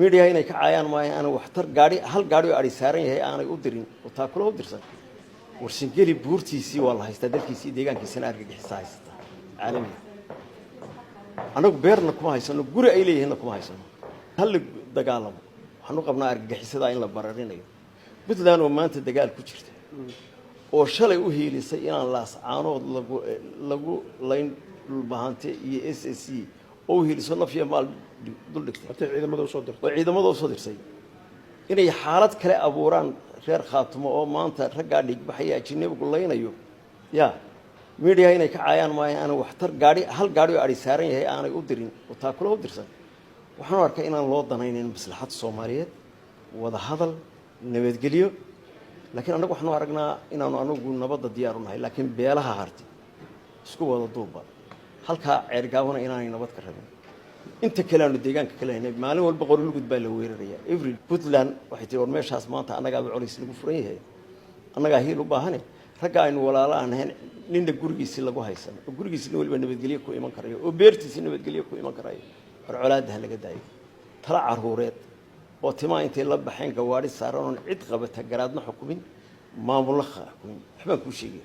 media inay ka caayaan maayo ana waxtar gaari hal gaari oo ari saaran yahay aanay u dirin oo taa kula u dirsan warsingeli buurtiisii waa la haystaa dalkiisii deegaankiisana argagixisa haysta caalamiga anagu beerna kuma haysano guri ay leeyihiin kuma haysano hal dagaalamo waxaanu qabnaa argagixisada in la bararinayo Puntland oo maanta dagaal ku jirta oo shalay u heelisay inaan laas caanood lagu layn dhulbaahante iyo SSC oo heeliso nafiya maal dul dhigtay ciidamada soo dirsay inay xaalad kale abuuraan reer khaatimo oo maanta ragga dhig baxaya ajnabigu laynayo ya media inay ka caayaan maayo ana waxtar gaari hal gaari oo ari saaran yahay aanay u dirin oo taa kula u dirsan waxaan arkaa inaan loo danaynin maslaxad Soomaaliyeed wada hadal nabadgeliyo laakiin anagu waxaan aragnaa inaanu anagu nabadda diyaar u nahay laakiin beelaha harti isku wada duuba halka ceergaabana inaanay nabad ka rabin inta kale aanu deegaanka kale inay maalin walba qori lugud baa la weeraraya every Puntland waxay tii war meeshaas maanta anaga culays lagu furan yahay anaga hiil u baahan ragga aynu walaalahan ninda gurigiisa lagu haysan gurigiisna waliba nabadgeliyo ku iman karayo oo beertiisa nabadgeliyo ku iman karayo war colaadaha laga daayo tala caruureed oo timaa intay la baxeen gawaari saaran oo cid qabata garaadna xukumin maamulka xukumin waxba ku sheegay